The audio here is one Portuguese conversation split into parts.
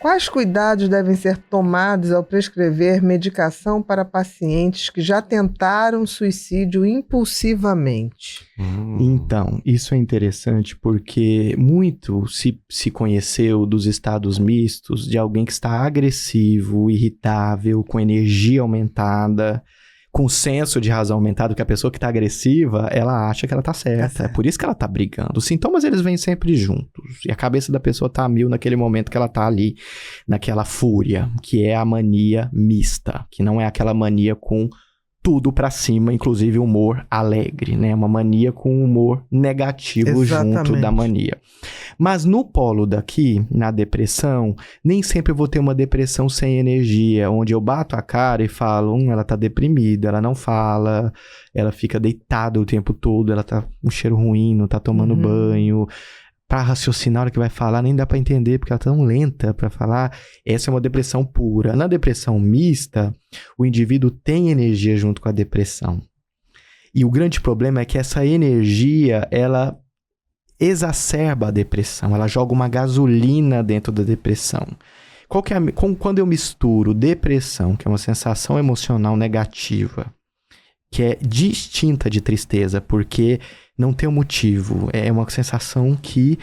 Quais cuidados devem ser tomados ao prescrever medicação para pacientes que já tentaram suicídio impulsivamente? Então, isso é interessante porque muito se conheceu dos estados mistos de alguém que está agressivo, irritável, com energia aumentada, com senso de razão aumentado, que a pessoa que está agressiva, ela acha que ela está certa. É por isso que ela está brigando. Os sintomas, eles vêm sempre juntos. E a cabeça da pessoa está a mil naquele momento que ela está ali, naquela fúria, que é a mania mista, que não é aquela mania com tudo pra cima, inclusive humor alegre, né? Uma mania com humor negativo junto da mania. Mas no polo daqui, na depressão, nem sempre eu vou ter uma depressão sem energia, onde eu bato a cara e falo, ela tá deprimida, ela não fala, ela fica deitada o tempo todo, ela tá com um cheiro ruim, não tá tomando banho. Pra raciocinar, a hora que vai falar, nem dá pra entender, porque ela tá tão lenta pra falar. Essa é uma depressão pura. Na depressão mista, o indivíduo tem energia junto com a depressão. E o grande problema é que essa energia, ela exacerba a depressão. Ela joga uma gasolina dentro da depressão. Quando eu misturo depressão, que é uma sensação emocional negativa, que é distinta de tristeza, porque não tem um motivo. É uma sensação que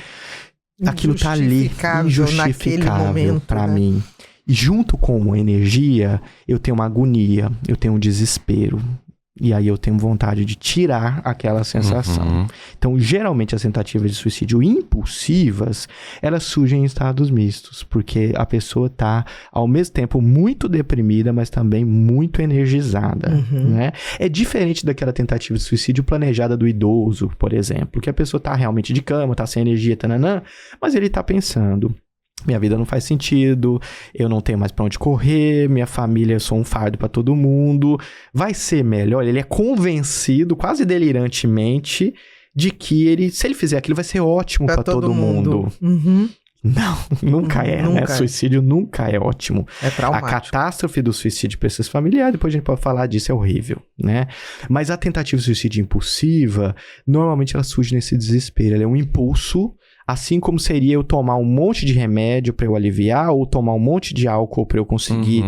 aquilo tá ali, injustificável para mim. E junto com a energia, eu tenho uma agonia, eu tenho um desespero. E aí eu tenho vontade de tirar aquela sensação. Então, geralmente, as tentativas de suicídio impulsivas, elas surgem em estados mistos, porque a pessoa tá, ao mesmo tempo, muito deprimida, mas também muito energizada, né? É diferente daquela tentativa de suicídio planejada do idoso, por exemplo, que a pessoa tá realmente de cama, tá sem energia, tananã, mas ele tá pensando... Minha vida não faz sentido, eu não tenho mais pra onde correr, minha família, eu sou um fardo pra todo mundo. Vai ser melhor, ele é convencido, quase delirantemente, de que se ele fizer aquilo, vai ser ótimo pra todo mundo. Não, nunca é, né? Suicídio nunca é ótimo. É traumático. A catástrofe do suicídio para esses familiares, depois a gente pode falar disso, é horrível, né? Mas a tentativa de suicídio impulsiva, normalmente ela surge nesse desespero, ela é um impulso. Assim como seria eu tomar um monte de remédio para eu aliviar, ou tomar um monte de álcool para eu conseguir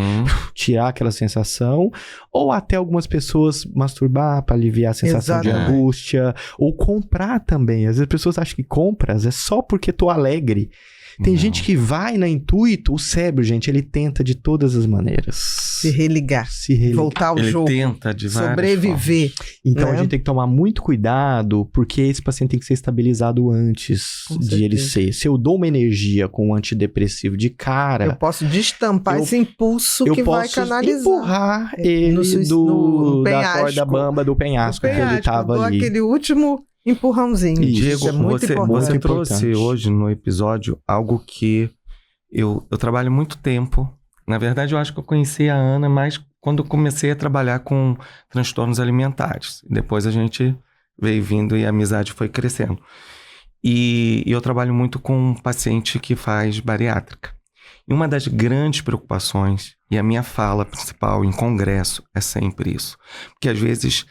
tirar aquela sensação, ou até algumas pessoas masturbar para aliviar a sensação de angústia, ou comprar também. Às vezes as pessoas acham que compras é só porque tô alegre. Tem gente que vai na intuito, o cérebro, gente, ele tenta de todas as maneiras. Se religar. Voltar ao jogo. Ele tenta de várias sobreviver. formas. Então a gente tem que tomar muito cuidado, porque esse paciente tem que ser estabilizado antes de ele ser. Se eu dou uma energia com um antidepressivo de cara... Eu posso destampar esse impulso que vai canalizar. Eu posso empurrar ele da corda bamba do penhasco que ele tava ali. Aquele último... empurrãozinho. Diego, é muito você trouxe hoje no episódio algo que eu trabalho muito tempo. Na verdade, eu acho que eu conheci a Ana mais quando comecei a trabalhar com transtornos alimentares. Depois a gente veio vindo e a amizade foi crescendo. E eu trabalho muito com um paciente que faz bariátrica. E uma das grandes preocupações, e a minha fala principal em congresso é sempre isso. Porque às vezes...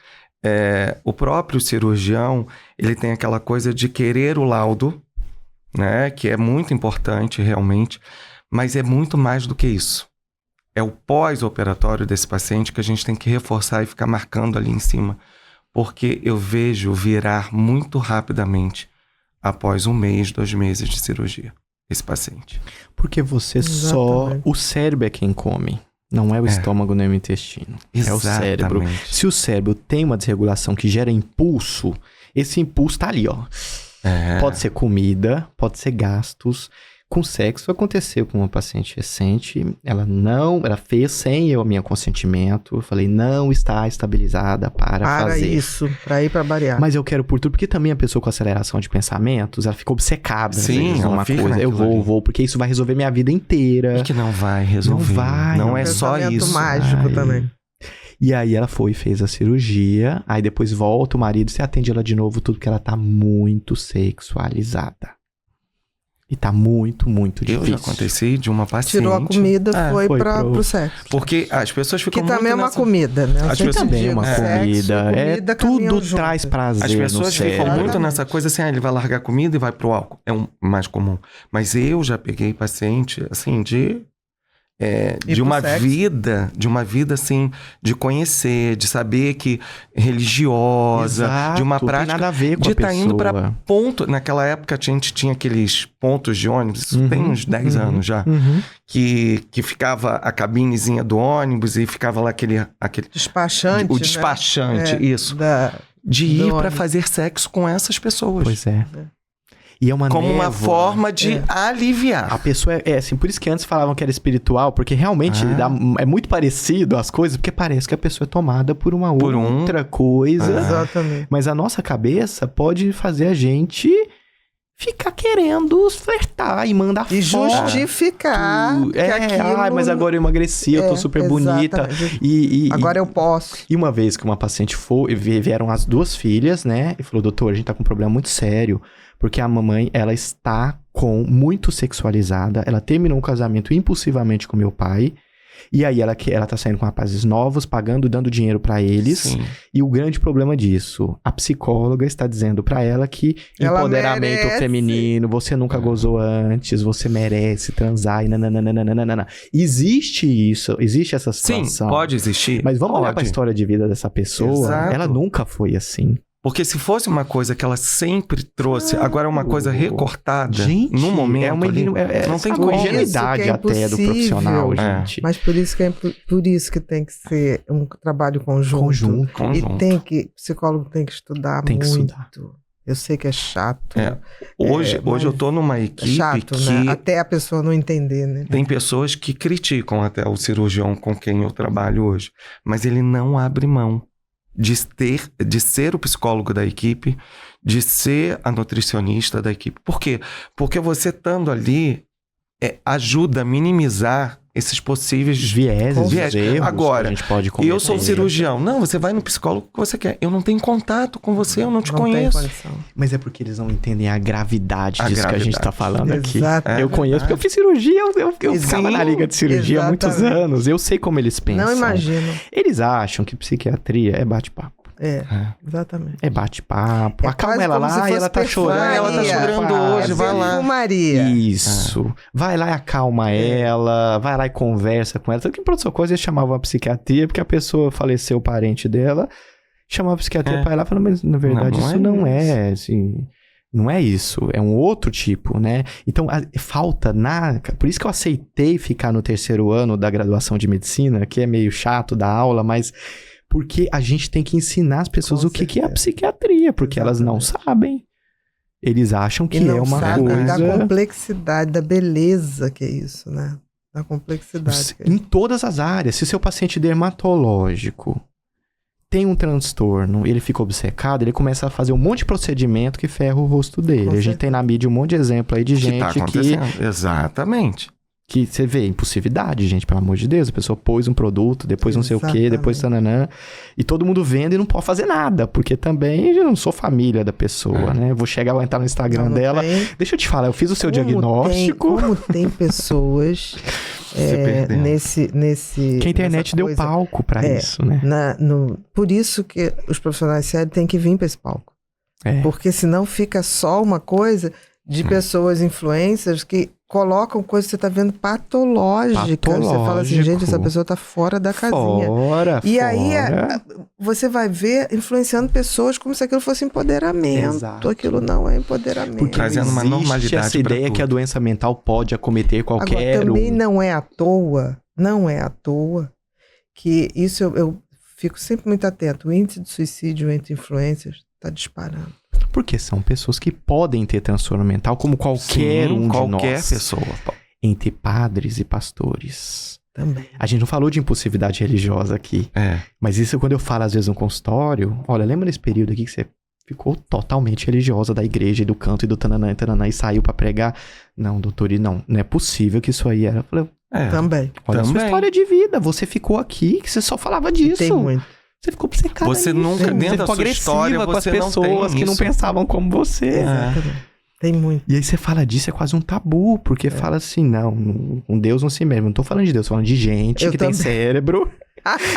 o próprio cirurgião, ele tem aquela coisa de querer o laudo, né? Que é muito importante realmente, mas é muito mais do que isso. É o pós-operatório desse paciente que a gente tem que reforçar e ficar marcando ali em cima, porque eu vejo virar muito rapidamente após 1 mês, 2 meses de cirurgia, esse paciente. Porque o cérebro é quem come. Não é o estômago nem o intestino. Exatamente. É o cérebro. Se o cérebro tem uma desregulação que gera impulso, esse impulso tá ali, ó. Pode ser comida, pode ser gastos. Com sexo aconteceu com uma paciente recente. Ela fez sem o meu consentimento. Eu falei, não está estabilizada para fazer. Para ir para bariátrica. Mas eu quero por tudo, porque também a pessoa com aceleração de pensamentos, ela fica obcecada. Sim, uma coisa. Eu vou, porque isso vai resolver minha vida inteira. E que não vai resolver. Não vai. Não é só isso. Mágico também. E aí ela foi e fez a cirurgia. Aí depois volta o marido, você atende ela de novo, tudo que ela tá muito sexualizada. E tá muito, muito Eu difícil. já aconteci de uma paciente... Tirou a comida, foi foi pro sexo. Porque as pessoas ficam Que também é uma nessa... comida, né? Eu As sempre pessoas Também é digo, uma sexo, comida. caminham Tudo junto. traz prazer As pessoas no ficam cérebro. muito Exatamente. nessa coisa assim, ele vai largar comida e vai pro álcool. É um mais comum. Mas eu já peguei paciente, assim, de pro uma sexo. vida assim, de conhecer, de saber que religiosa, Exato, de uma tem prática, nada a ver com de a estar indo para pessoa. ponto. Naquela época a gente tinha aqueles pontos de ônibus, isso tem uns 10 anos já, que ficava a cabinezinha do ônibus e ficava lá aquele Despachante, o né? despachante, isso, Da... de do ir para ônibus. fazer sexo com essas pessoas. Pois é. E é uma Como uma névoa. forma de aliviar. A pessoa é assim, por isso que antes falavam que era espiritual, porque realmente é muito parecido as coisas, porque parece que a pessoa é tomada por uma outra coisa. Exatamente. Mas a nossa cabeça pode fazer a gente ficar querendo flertar e mandar E foto. justificar que aquilo... mas agora eu emagreci, eu tô super bonita. exatamente. E Agora eu posso. E uma vez que uma paciente foi, vieram as duas filhas, né? E falou, doutor, a gente tá com um problema muito sério. Porque a mamãe, ela está muito sexualizada. Ela terminou um casamento impulsivamente com meu pai. E aí ela tá saindo com rapazes novos, pagando, dando dinheiro pra eles. Sim. E o grande problema disso, a psicóloga está dizendo pra ela que Ela empoderamento merece. feminino, você nunca gozou antes, você merece transar e nananana. Existe isso, existe essa Sim, situação. pode existir. Mas vamos olhar pra Pode. história de vida dessa pessoa. Exato. Ela nunca foi assim. Porque se fosse uma coisa que ela sempre trouxe, agora é uma coisa recortada, Gente, no momento é uma ali, não tem sabe, como isso ingenuidade que é até do profissional, impossível. gente. Mas por isso que tem que ser um trabalho conjunto. E Conjunto. o psicólogo tem que estudar Tem que muito. estudar. Eu sei que é chato. Hoje mas eu tô numa É equipe chato, que né? Até a pessoa não entender, né? tem pessoas que criticam até o cirurgião com quem eu trabalho hoje, mas ele não abre mão de ser o psicólogo da equipe, de ser a nutricionista da equipe. Por quê? Porque você estando ali ajuda a minimizar esses possíveis vieses, erros Agora, que a gente pode cometer. eu sou cirurgião. Não, você vai no psicólogo que você quer. Eu não tenho contato com você, eu não te Não tem conheço. condição. Mas é porque eles não entendem a gravidade disso que a gente tá falando aqui. Exatamente. Eu conheço, porque eu fiz cirurgia, eu ficava Sim, na liga de cirurgia há muitos exatamente. anos. Eu sei como eles pensam. Não imagino. Eles acham que psiquiatria é bate-papo. Exatamente. É bate-papo. É Acalma quase ela como se lá e fosse ela tá chorando. perfumaria. Ela tá chorando hoje, vai lá. Maria. Isso. Vai lá e acalma ela, vai lá e conversa com ela. Tanto que em pronto-socorro eles chamavam a psiquiatria, porque a pessoa faleceu, o parente dela, chamava a psiquiatria pra ela e falava, mas na verdade Não, isso não não é é, assim... Não é isso, é um outro tipo, né? Então, falta Por isso que eu aceitei ficar no terceiro ano da graduação de medicina, que é meio chato da aula, mas... Porque a gente tem que ensinar as pessoas Com o que é a certeza. psiquiatria, porque elas não sabem. Eles acham que E não é uma sabe coisa... da complexidade, da beleza que é isso, né? Da complexidade. Que é Em isso. todas as áreas. Se o seu paciente dermatológico tem um transtorno, ele fica obcecado, ele começa a fazer um monte de procedimento que ferra o rosto dele. Com A gente certeza. tem na mídia um monte de exemplo aí de Que gente tá acontecendo. Exatamente. que você vê impulsividade, gente, pelo amor de Deus. A pessoa pôs um produto, depois não sei o quê, Exatamente. depois tananã. E todo mundo vendo e não pode fazer nada, porque também eu não sou família da pessoa, né? Eu vou chegar, vou entrar no Instagram Não dela. tem. Deixa eu te falar, eu fiz o seu Como diagnóstico. Como tem pessoas perdendo. nesse... Que a internet nessa deu coisa, palco pra isso, né? Por isso que os profissionais sérios têm que vir para esse palco. É. Porque senão fica só uma coisa de pessoas influencers que colocam coisas que você está vendo patológicas. Você fala assim, gente, essa pessoa está fora da casinha. E aí você vai ver influenciando pessoas como se aquilo fosse empoderamento. Exato. Aquilo não é empoderamento. Porque Trazendo uma existe normalidade essa pra ideia tudo. que a doença mental pode acometer qualquer Agora, também um. não é à toa que isso eu fico sempre muito atento. O índice de suicídio entre influencers está disparando. Porque são pessoas que podem ter transtorno mental, como qualquer Sim, um de qualquer nós. pessoa. Entre padres e pastores. Também. A gente não falou de impulsividade religiosa aqui. Mas isso quando eu falo às vezes no consultório, olha, lembra desse período aqui que você ficou totalmente religiosa da igreja e do canto e do tananã e saiu pra pregar? Não, doutor, não é possível que isso aí era. Eu falei, Também. olha a sua Também. história de vida, você ficou aqui, que você só falava disso. Tem muito. Você ficou obcecado. Você nunca, dentro da ficou sua história, agressiva com as você não pessoas tem que não isso. pensavam como você. Exatamente. Tem muito. E aí você fala disso, é quase um tabu, porque fala assim, não, um Deus não se mesmo. Não tô falando de Deus, tô falando de gente que tem cérebro,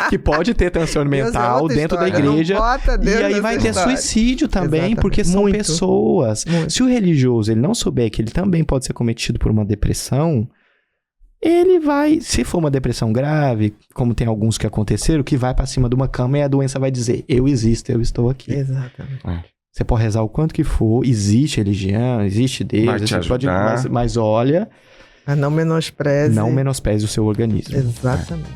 que pode ter transtorno mental dentro da igreja. E aí vai ter suicídio também, exatamente, porque são pessoas. Muito. Se o religioso ele não souber que ele também pode ser cometido por uma depressão, ele vai, se for uma depressão grave, como tem alguns que aconteceram, que vai pra cima de uma cama e a doença vai dizer, eu existo, eu estou aqui. Exatamente. Você pode rezar o quanto que for, existe religião, existe Deus, mas olha... Mas não menospreze. Não menospreze o seu organismo. Exatamente.